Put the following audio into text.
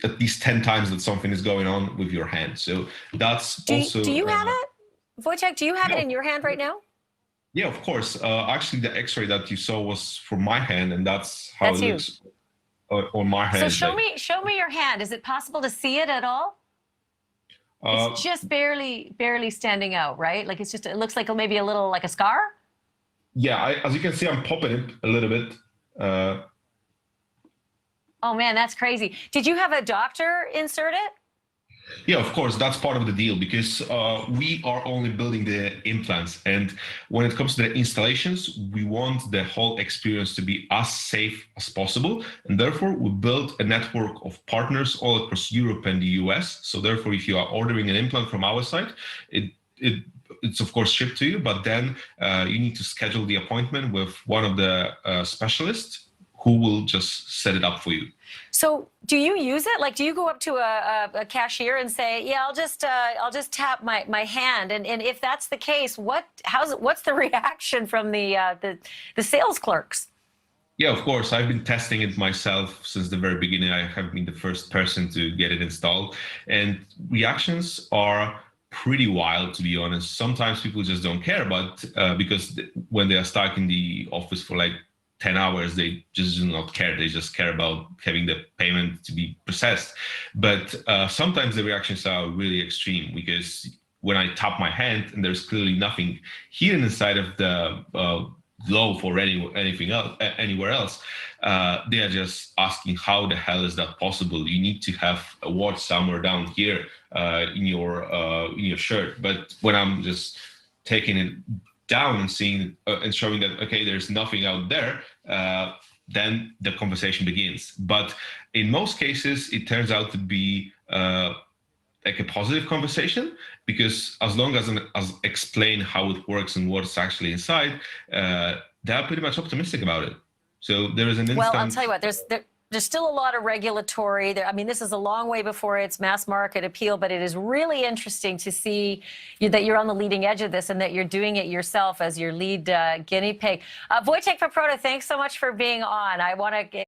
at least 10 times that something is going on with your hand. So that's Do also you have it, Wojtek? Do you have it yeah, in your hand right now? yeah, of course. Actually, the X-ray that you saw was for my hand, and that's how it That's you. looks on my So hand. Like, show me your hand. Is it possible to see it at all? It's uh, just barely standing out, right? Like it's just, it looks like maybe a little like a scar. yeah, as you can see, I'm popping it a little bit. Uh, Oh man, that's crazy. Did you have a doctor insert it? Yeah, of course, that's part of the deal because we are only building the implants. And when it comes to the installations, we want the whole experience to be as safe as possible. And therefore, we built a network of partners all across Europe and the US. So therefore, if you are ordering an implant from our site, it's of course shipped to you, but then you need to schedule the appointment with one of the specialists who will just set it up for you. So do you use it? Like, do you go up to a cashier and say, "Yeah, I'll just tap my hand," and if that's the case, what's the reaction from the sales clerks? Yeah, of course. I've been testing it myself since the very beginning. I have been the first person to get it installed, and reactions are pretty wild, to be honest. Sometimes people just don't care, but because when they are stuck in the office for like 10 hours, they just do not care. They just care about having the payment to be processed. But sometimes the reactions are really extreme because when I tap my hand and there's clearly nothing hidden inside of the glove or anything else, anywhere else, they are just asking how the hell is that possible? You need to have a watch somewhere down here in your shirt. But when I'm just taking it down and seeing and showing that okay, there's nothing out there, then the conversation begins. But in most cases, it turns out to be like a positive conversation because as long as explain how it works and what's actually inside, they're pretty much optimistic about it. So there is an Well, I'll tell you instant. what, there's still a lot of regulatory there. I mean, this is a long way before it's mass market appeal, but it is really interesting to see that you're on the leading edge of this and that you're doing it yourself as your lead guinea pig. Wojtek Paprota, thanks so much for being on. I want to